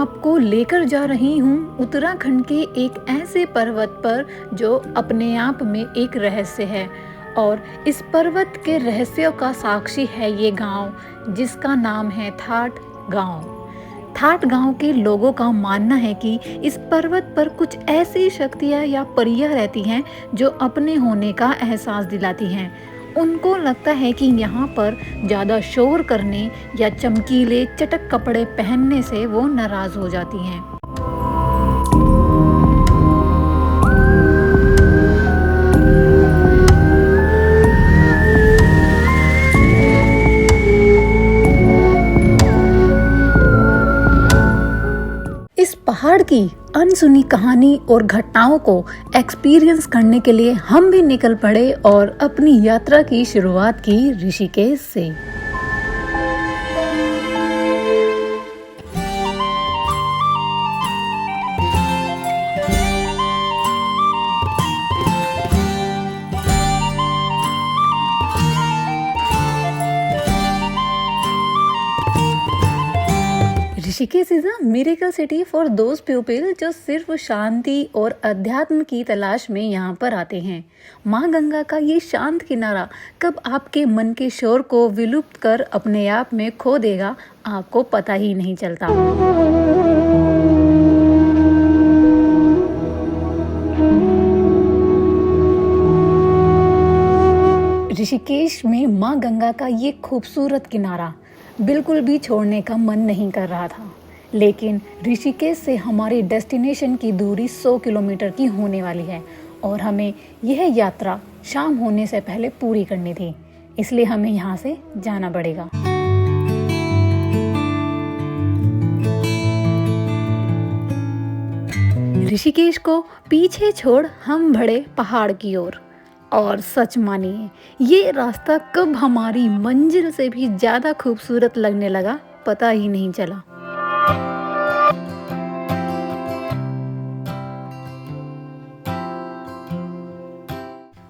आपको लेकर जा रही हूँ उत्तराखंड के एक ऐसे पर्वत पर जो अपने आप में एक रहस्य है। और इस पर्वत के रहस्यों का साक्षी है ये गांव जिसका नाम है थाट गांव। थाट गांव के लोगों का मानना है कि इस पर्वत पर कुछ ऐसी शक्तियाँ या परियां रहती हैं जो अपने होने का एहसास दिलाती हैं। उनको लगता है कि यहाँ पर ज़्यादा शोर करने या चमकीले चटक कपड़े पहनने से वो नाराज़ हो जाती हैं। इस पहाड़ की अनसुनी कहानी और घटनाओं को एक्सपीरियंस करने के लिए हम भी निकल पड़े और अपनी यात्रा की शुरुआत की ऋषिकेश से। Rishikesh is a miracle city for those people जो सिर्फ शांति और अध्यात्म की तलाश में यहाँ पर आते हैं। माँ गंगा का ये शांत किनारा कब आपके मन के शोर को विलुप्त कर अपने आप में खो देगा आपको पता ही नहीं चलता। ऋषिकेश में माँ गंगा का ये खूबसूरत किनारा बिल्कुल भी छोड़ने का मन नहीं कर रहा था, लेकिन ऋषिकेश से हमारी डेस्टिनेशन की दूरी 100 किलोमीटर की होने वाली है और हमें यह यात्रा शाम होने से पहले पूरी करनी थी, इसलिए हमें यहाँ से जाना पड़ेगा। ऋषिकेश को पीछे छोड़ हम बढ़े पहाड़ की ओर। और सच मानिए ये रास्ता कब हमारी मंजिल से भी ज्यादा खूबसूरत लगने लगा पता ही नहीं चला।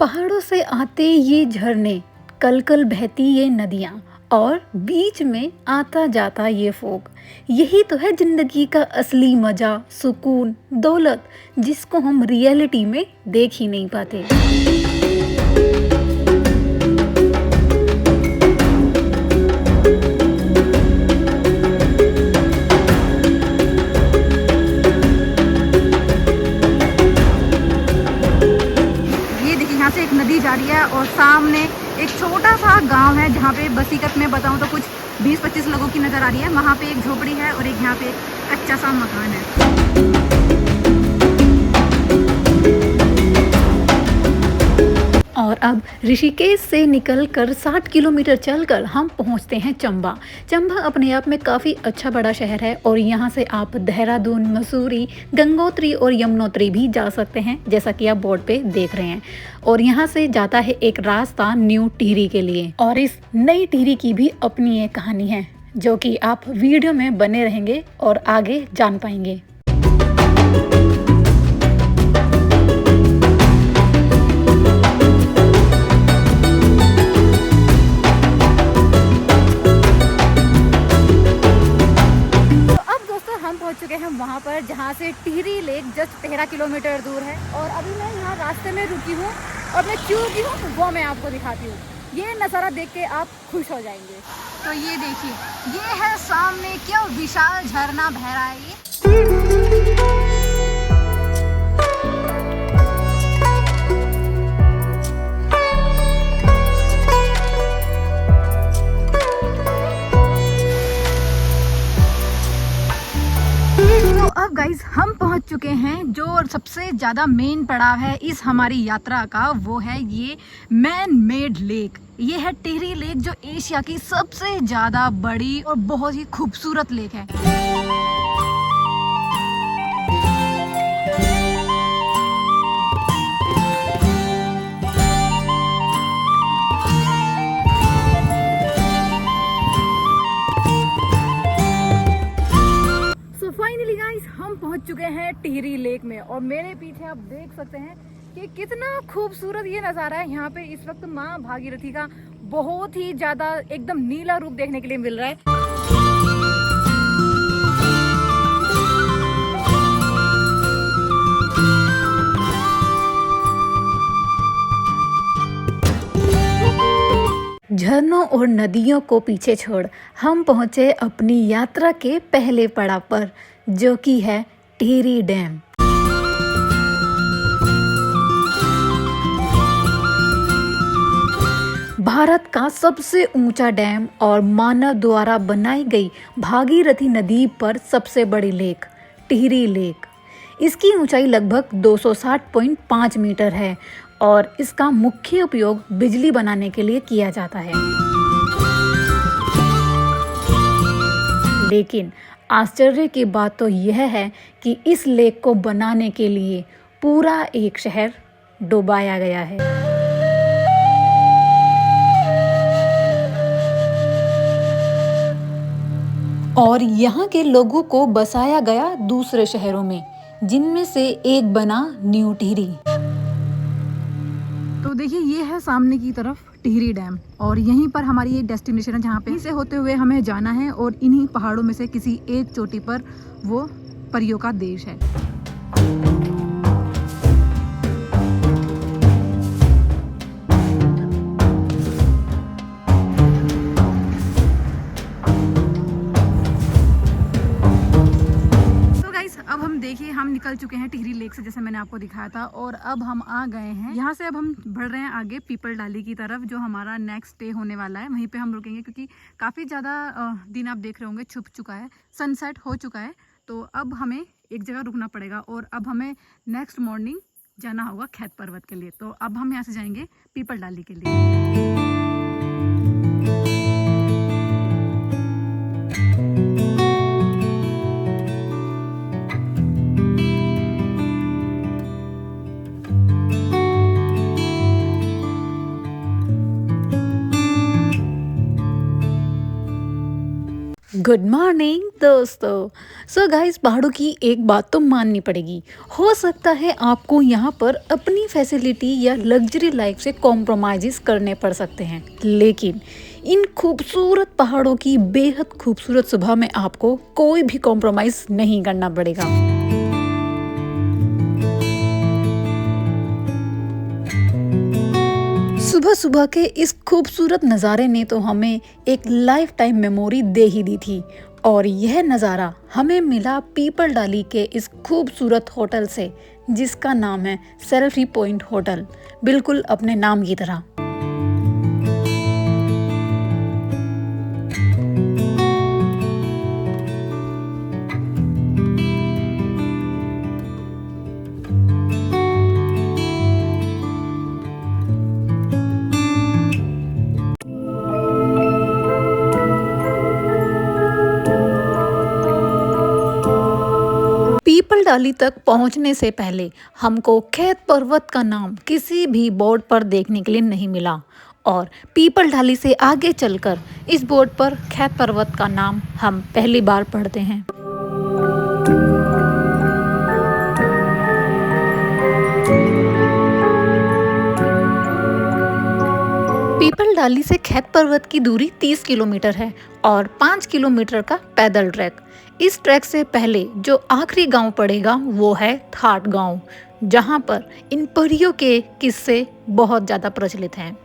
पहाड़ों से आते ये झरने, कल कल बहती ये नदियाँ और बीच में आता जाता ये फोग, यही तो है जिंदगी का असली मजा, सुकून, दौलत जिसको हम रियलिटी में देख ही नहीं पाते। एक नदी जा रही है और सामने एक छोटा सा गांव है जहाँ पे बसीकत में बताऊँ तो कुछ 20-25 लोगों की नज़र आ रही है। वहाँ पे एक झोपड़ी है और एक यहाँ पे कच्चा सा मकान है। और अब ऋषिकेश से निकलकर 60 किलोमीटर चलकर हम पहुंचते हैं चंबा। चंबा अपने आप में काफ़ी अच्छा बड़ा शहर है और यहाँ से आप देहरादून, मसूरी, गंगोत्री और यमुनोत्री भी जा सकते हैं, जैसा कि आप बोर्ड पे देख रहे हैं। और यहाँ से जाता है एक रास्ता न्यू टिहरी के लिए और इस नई टिहरी की भी अपनी एक कहानी है जो कि आप वीडियो में बने रहेंगे और आगे जान पाएंगे। चुके हैं वहाँ पर जहाँ से टिहरी लेक जस्ट 13 किलोमीटर दूर है और अभी मैं यहाँ रास्ते में रुकी हूँ और मैं क्यों रुकी हूँ वो मैं आपको दिखाती हूँ। ये नज़ारा देख के आप खुश हो जाएंगे। तो ये देखिए, ये है सामने क्या विशाल झरना बह रहा है ये। अब गाइज हम पहुंच चुके हैं जो सबसे ज़्यादा मेन पड़ाव है इस हमारी यात्रा का, वो है ये मैन मेड लेक। ये है टिहरी लेक जो एशिया की सबसे ज़्यादा बड़ी और बहुत ही खूबसूरत लेक है। फाइनली गाइस हम पहुंच चुके हैं टिहरी लेक में और मेरे पीछे आप देख सकते हैं कि कितना खूबसूरत ये नज़ारा है। यहाँ पे इस वक्त माँ भागीरथी का बहुत ही ज़्यादा एकदम नीला रूप देखने के लिए मिल रहा है। झरनों और नदियों को पीछे छोड़ हम पहुंचे अपनी यात्रा के पहले पड़ाव पर, जो कि है टिहरी डैम। भारत का सबसे ऊंचा डैम और मानव द्वारा बनाई गई भागीरथी नदी पर सबसे बड़ी लेक टिहरी लेक। इसकी ऊंचाई लगभग 260.5 मीटर है और इसका मुख्य उपयोग बिजली बनाने के लिए किया जाता है। लेकिन आश्चर्य की बात तो यह है कि इस लेक को बनाने के लिए पूरा एक शहर डुबाया गया है। और यहाँ के लोगों को बसाया गया दूसरे शहरों में, जिनमें से एक बना न्यू टिहरी। तो देखिए, ये है सामने की तरफ टिहरी डैम और यहीं पर हमारी ये डेस्टिनेशन है, जहाँ पे से होते हुए हमें जाना है और इन्हीं पहाड़ों में से किसी एक चोटी पर वो परियों का देश है। अब हम देखिए, हम निकल चुके हैं टिहरी लेक से, जैसे मैंने आपको दिखाया था, और अब हम आ गए हैं यहाँ से। अब हम बढ़ रहे हैं आगे पीपल डाली की तरफ, जो हमारा नेक्स्ट स्टे होने वाला है। वहीं पे हम रुकेंगे क्योंकि काफ़ी ज़्यादा दिन आप देख रहे होंगे छुप चुका है, सनसेट हो चुका है। तो अब हमें एक जगह रुकना पड़ेगा और अब हमें नेक्स्ट मॉर्निंग जाना होगा खैत पर्वत के लिए। तो अब हम यहाँ से जाएंगे पीपल डाली के लिए। गुड मॉर्निंग दोस्तों। सो गाइस, पहाड़ों की एक बात तो माननी पड़ेगी। हो सकता है आपको यहाँ पर अपनी फैसिलिटी या लग्जरी लाइफ से कॉम्प्रोमाइज़ करने पड़ सकते हैं, लेकिन इन खूबसूरत पहाड़ों की बेहद खूबसूरत सुबह में आपको कोई भी कॉम्प्रोमाइज़ नहीं करना पड़ेगा। सुबह सुबह के इस खूबसूरत नज़ारे ने तो हमें एक लाइफ टाइम मेमोरी दे ही दी थी, और यह नज़ारा हमें मिला पीपल डाली के इस खूबसूरत होटल से, जिसका नाम है सेल्फी पॉइंट होटल, बिल्कुल अपने नाम की तरह। पीपल डाली तक पहुंचने से पहले हमको खैत पर्वत का नाम किसी भी बोर्ड पर देखने के लिए नहीं मिला, और पीपल डाली से आगे चलकर इस बोर्ड पर खैत पर्वत का नाम हम पहली बार पढ़ते हैं। पीपल डाली से खैत पर्वत की दूरी 30 किलोमीटर है और 5 किलोमीटर का पैदल ट्रैक। इस ट्रैक से पहले जो आखिरी गांव पड़ेगा वो है थाट गांव, जहां पर इन परियों के किस्से बहुत ज़्यादा प्रचलित हैं।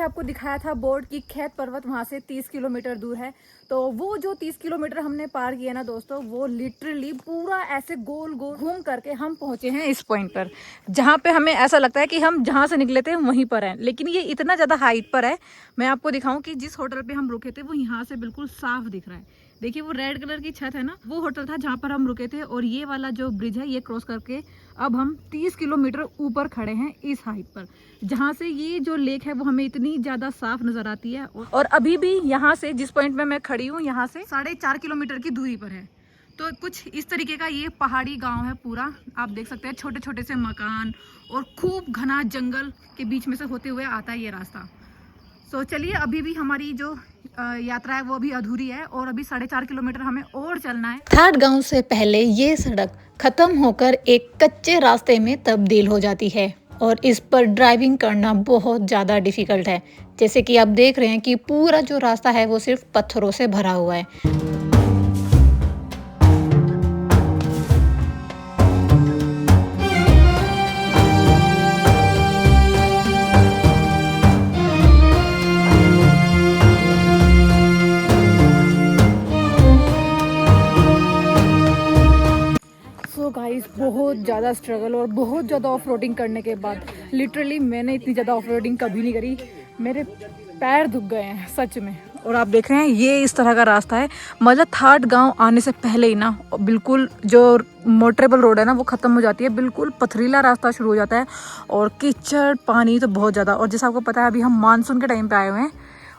आपको दिखाया था बोर्ड की खैत पर्वत वहाँ से 30 किलोमीटर दूर है। तो वो जो 30 किलोमीटर हमने पार किया ना दोस्तों, वो लिटरली पूरा ऐसे गोल गोल घूम करके हम पहुँचे हैं इस पॉइंट पर, जहाँ पे हमें ऐसा लगता है कि हम जहाँ से निकले थे वहीं पर हैं। लेकिन ये इतना ज़्यादा हाइट पर है। मैं आपको दिखाऊं कि जिस होटल पे हम रुके थे वो यहाँ से बिल्कुल साफ दिख रहा है। देखिए, वो रेड कलर की छत है ना, वो होटल था जहाँ पर हम रुके थे। और ये वाला जो ब्रिज है, ये क्रॉस करके अब हम 30 किलोमीटर ऊपर खड़े हैं इस हाइट पर, जहाँ से ये जो लेक है वो हमें इतनी ज़्यादा साफ नज़र आती है। और अभी भी यहाँ से जिस पॉइंट में मैं खड़ी हूँ, यहाँ से 4.5 किलोमीटर की दूरी पर है। तो कुछ इस तरीके का ये पहाड़ी गांव है पूरा। आप देख सकते हैं छोटे छोटे से मकान और खूब घना जंगल के बीच में से होते हुए आता है ये रास्ता। तो चलिए, अभी भी हमारी जो यात्रा है वो अभी अधूरी है और अभी 4.5 किलोमीटर हमें और चलना है। थाट गांव से पहले ये सड़क खत्म होकर एक कच्चे रास्ते में तब्दील हो जाती है और इस पर ड्राइविंग करना बहुत ज़्यादा डिफ़िकल्ट है। जैसे कि आप देख रहे हैं कि पूरा जो रास्ता है वो सिर्फ पत्थरों से भरा हुआ है। गाइस बहुत ज़्यादा स्ट्रगल और बहुत ज़्यादा ऑफ रोडिंग करने के बाद, लिटरली मैंने इतनी ज़्यादा ऑफ रोडिंग कभी नहीं करी, मेरे पैर दुख गए हैं सच में। और आप देख रहे हैं ये इस तरह का रास्ता है, मतलब थाट गांव आने से पहले ही ना बिल्कुल जो मोटरेबल रोड है ना वो ख़त्म हो जाती है, बिल्कुल पथरीला रास्ता शुरू हो जाता है और कीचड़ पानी तो बहुत ज़्यादा। और जैसा आपको पता है अभी हम मानसून के टाइम पे आए हुए हैं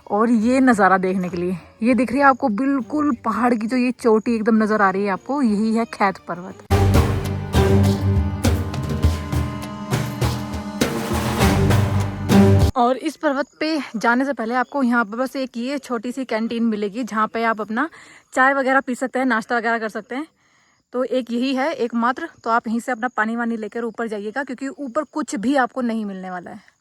और ये नज़ारा देखने के लिए, ये दिख रही है आपको बिल्कुल पहाड़ की जो ये चोटी एकदम नज़र आ रही है आपको, यही है खैत पर्वत। और इस पर्वत पे जाने से पहले आपको यहाँ पर बस एक ये छोटी सी कैंटीन मिलेगी जहाँ पे आप अपना चाय वगैरह पी सकते हैं, नाश्ता वगैरह कर सकते हैं। तो एक यही है एकमात्र, तो आप यहीं से अपना पानी वानी लेकर ऊपर जाइएगा क्योंकि ऊपर कुछ भी आपको नहीं मिलने वाला है।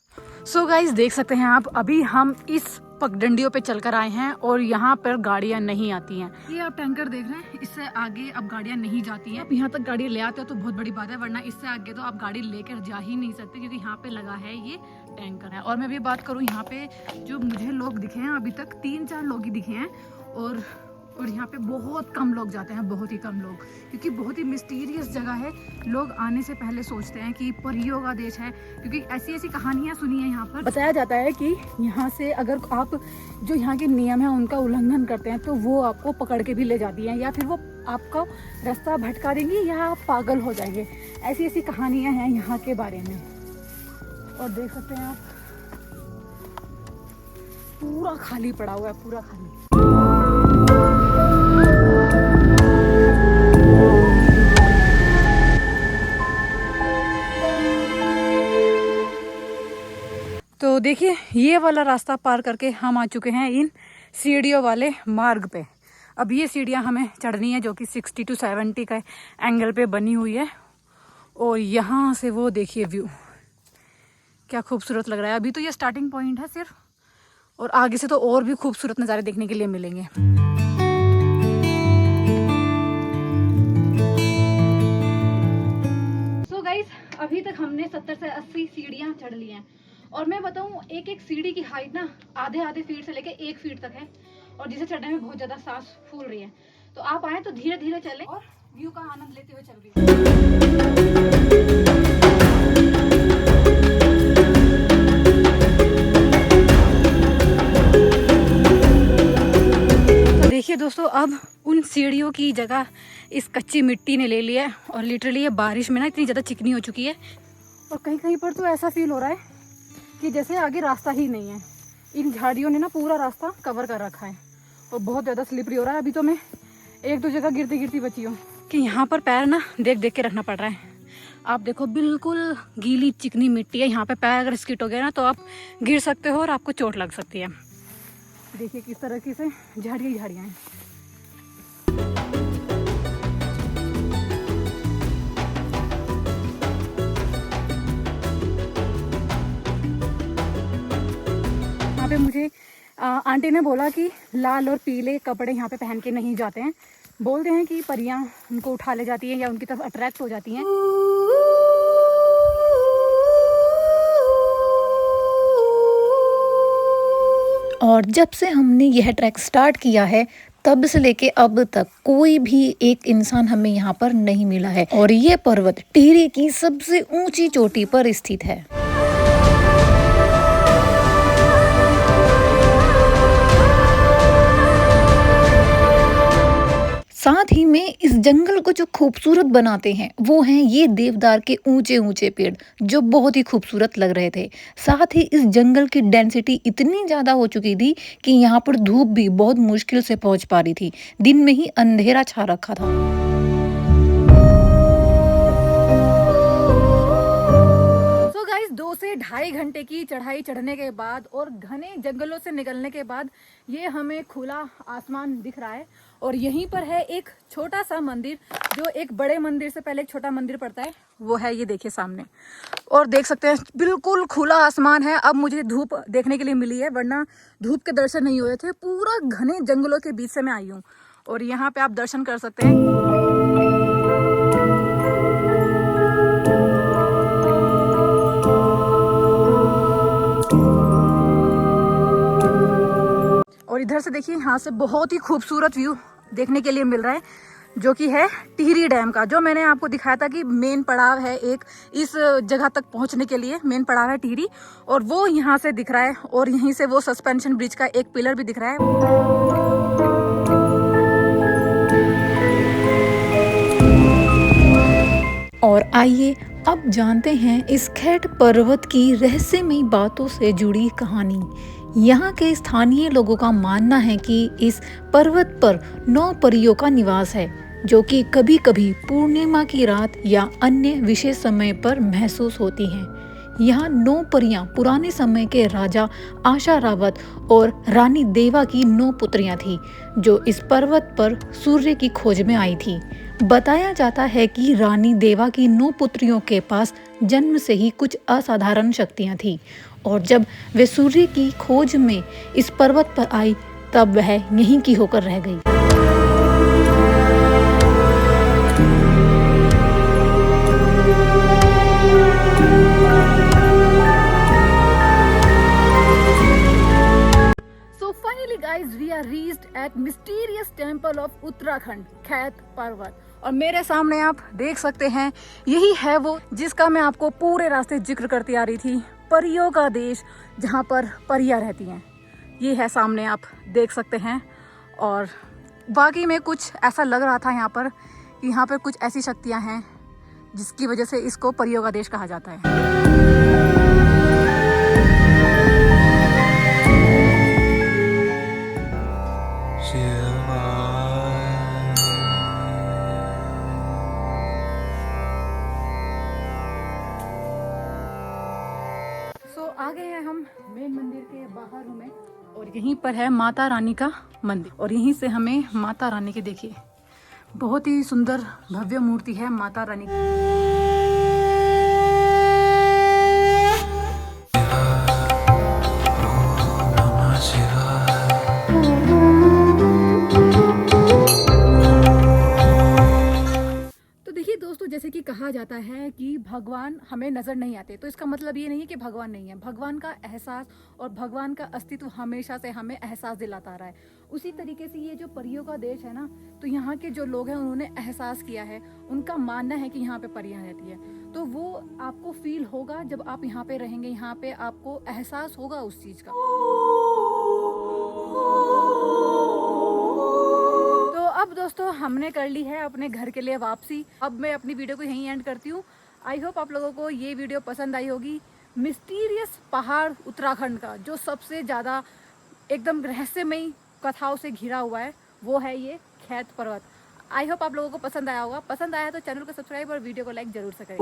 सो गाइस देख सकते हैं आप, अभी हम इस पगडंडियों पे चलकर आए हैं और यहाँ पर गाड़ियाँ नहीं आती हैं। ये आप टैंकर देख रहे हैं, इससे आगे अब गाड़ियाँ नहीं जाती हैं। यहाँ तक गाड़ी ले आते हो तो बहुत बड़ी बात है, वरना इससे आगे तो आप गाड़ी लेकर जा ही नहीं सकते क्योंकि यहाँ पे लगा है ये टैंकर है। और मैं भी बात करूँ, यहाँ पे जो मुझे लोग दिखे हैं अभी तक 3-4 लोग ही दिखे हैं और यहाँ पे बहुत कम लोग जाते हैं, बहुत ही कम लोग, क्योंकि बहुत ही मिस्टीरियस जगह है। लोग आने से पहले सोचते हैं कि परियों का देश है, क्योंकि ऐसी ऐसी कहानियाँ सुनी है। यहाँ पर बताया जाता है कि यहाँ से अगर आप जो यहाँ के नियम है उनका उल्लंघन करते हैं तो वो आपको पकड़ के भी ले जाती हैं, या फिर वो आपका रास्ता भटका देंगी या आप पागल हो जाएंगे। ऐसी ऐसी कहानियाँ हैं यहाँ के बारे में। और देख सकते हैं आप पूरा खाली पड़ा हुआ है, पूरा खाली। तो देखिए ये वाला रास्ता पार करके हम आ चुके हैं इन सीढ़ियों वाले मार्ग पे। अब ये सीढ़ियाँ हमें चढ़नी है जो कि 60 to 70 का एंगल पे बनी हुई है। और यहाँ से वो देखिए व्यू क्या खूबसूरत लग रहा है। अभी तो ये स्टार्टिंग पॉइंट है सिर्फ, और आगे से तो और भी खूबसूरत नज़ारे देखने के लिए मिलेंगे। सो गाइस अभी तक हमने 70 से 80 सीढ़ियाँ चढ़ ली हैं और मैं बताऊँ एक एक सीढ़ी की हाइट ना आधे फीट से लेके 1 फीट तक है और जिसे चढ़ने में बहुत ज़्यादा सांस फूल रही है। तो आप आए तो धीरे धीरे चलें और व्यू का आनंद लेते हुए चल रही है। तो देखिए दोस्तों, अब उन सीढ़ियों की जगह इस कच्ची मिट्टी ने ले लिया है और लिटरली ये बारिश में ना इतनी ज़्यादा चिकनी हो चुकी है और कहीं कहीं पर तो ऐसा फील हो रहा है कि जैसे आगे रास्ता ही नहीं है। इन झाड़ियों ने ना पूरा रास्ता कवर कर रखा है और बहुत ज़्यादा स्लिपरी हो रहा है। अभी तो मैं 1-2 जगह गिरती गिरती बची हूँ कि यहाँ पर पैर ना देख देख के रखना पड़ रहा है। आप देखो बिल्कुल गीली चिकनी मिट्टी है, यहाँ पे पैर अगर स्किट हो गया ना तो आप गिर सकते हो और आपको चोट लग सकती है। देखिए किस तरह की से झाड़ियाँ झाड़ियाँ हैं। मुझे आंटी ने बोला कि लाल और पीले कपड़े यहाँ पे पहन के नहीं जाते हैं, बोलते हैं कि परियां उनको उठा ले जाती हैं या उनकी तरफ अट्रैक्ट हो जाती हैं। और जब से हमने यह ट्रैक स्टार्ट किया है तब से लेके अब तक कोई भी एक इंसान हमें यहाँ पर नहीं मिला है और ये पर्वत टिहरी की सबसे ऊंची चोटी पर स्थित है। साथ ही में इस जंगल को जो खूबसूरत बनाते हैं वो हैं ये देवदार के ऊंचे ऊंचे पेड़ जो बहुत ही खूबसूरत लग रहे थे। साथ ही इस जंगल की डेंसिटी इतनी ज़्यादा हो चुकी थी कि यहाँ पर धूप भी बहुत मुश्किल से पहुँच पा रही थी, दिन में ही अंधेरा छा रखा था। 2 से ढाई घंटे की चढ़ाई चढ़ने के बाद और घने जंगलों से निकलने के बाद ये हमें खुला आसमान दिख रहा है और यहीं पर है एक छोटा सा मंदिर जो एक बड़े मंदिर से पहले एक छोटा मंदिर पड़ता है, वो है ये देखिए सामने। और देख सकते हैं बिल्कुल खुला आसमान है। अब मुझे धूप देखने के लिए मिली है, वरना धूप के दर्शन नहीं हुए थे। पूरा घने जंगलों के बीच से मैं आई हूँ और यहाँ पे आप दर्शन कर सकते हैं। और इधर से देखिए यहाँ से बहुत ही खूबसूरत व्यू देखने के लिए मिल रहा है। जो कि है टिहरी डैम का, जो मैंने आपको दिखाया था कि मेन पड़ाव है एक इस जगह तक पहुंचने के लिए। मेन पड़ाव है टिहरी और वो यहाँ से दिख रहा है और यहीं से वो सस्पेंशन ब्रिज का एक पिलर भी दिख रहा है। और आइए अब जानते हैं इस खैट पर्वत की रहस्यमयी बातों से जुड़ी कहानी। यहाँ के स्थानीय लोगों का मानना है कि इस पर्वत पर 9 परियों का निवास है, जो कि कभी कभी पूर्णिमा की रात या अन्य विशेष समय पर महसूस होती हैं। यहाँ 9 परियां पुराने समय के राजा आशा रावत और रानी देवा की 9 पुत्रियां थीं, जो इस पर्वत पर सूर्य की खोज में आई थी। बताया जाता है कि रानी देवा की 9 पुत्रियों के पास जन्म से ही कुछ असाधारण शक्तियां थीं और जब वे सूर्य की खोज में इस पर्वत पर आई तब वह यहीं की होकर रह गई। Finally guys, we are reached at mysterious temple of Uttarakhand, खैत पर्वत। और मेरे सामने आप देख सकते हैं, यही है वो जिसका मैं आपको पूरे रास्ते जिक्र करती आ रही थी, परियों का देश जहाँ पर परियां रहती हैं। ये है सामने, आप देख सकते हैं। और बाकी में कुछ ऐसा लग रहा था यहाँ पर कि यहाँ पर कुछ ऐसी शक्तियाँ हैं जिसकी वजह से इसको परियों का देश कहा जाता है। आ गए हैं हम मेन मंदिर के बाहर में और यहीं पर है माता रानी का मंदिर और यहीं से हमें माता रानी के देखिए बहुत ही सुंदर भव्य मूर्ति है माता रानी की। जैसे कि कहा जाता है कि भगवान हमें नज़र नहीं आते, तो इसका मतलब ये नहीं है कि भगवान नहीं है। भगवान का एहसास और भगवान का अस्तित्व हमेशा से हमें एहसास दिलाता आ रहा है। उसी तरीके से ये जो परियों का देश है ना, तो यहाँ के जो लोग हैं उन्होंने एहसास किया है, उनका मानना है कि यहाँ पे परियां रहती है। तो वो आपको फील होगा जब आप यहाँ पे रहेंगे, यहाँ पे आपको एहसास होगा उस चीज़ का। अब दोस्तों हमने कर ली है अपने घर के लिए वापसी। अब मैं अपनी वीडियो को यहीं एंड करती हूँ। आई होप आप लोगों को ये वीडियो पसंद आई होगी। मिस्टीरियस पहाड़ उत्तराखंड का जो सबसे ज़्यादा एकदम रहस्यमयी कथाओं से घिरा हुआ है वो है ये खैत पर्वत। आई होप आप लोगों को पसंद आया होगा। पसंद आया तो चैनल को सब्सक्राइब और वीडियो को लाइक जरूर से करें।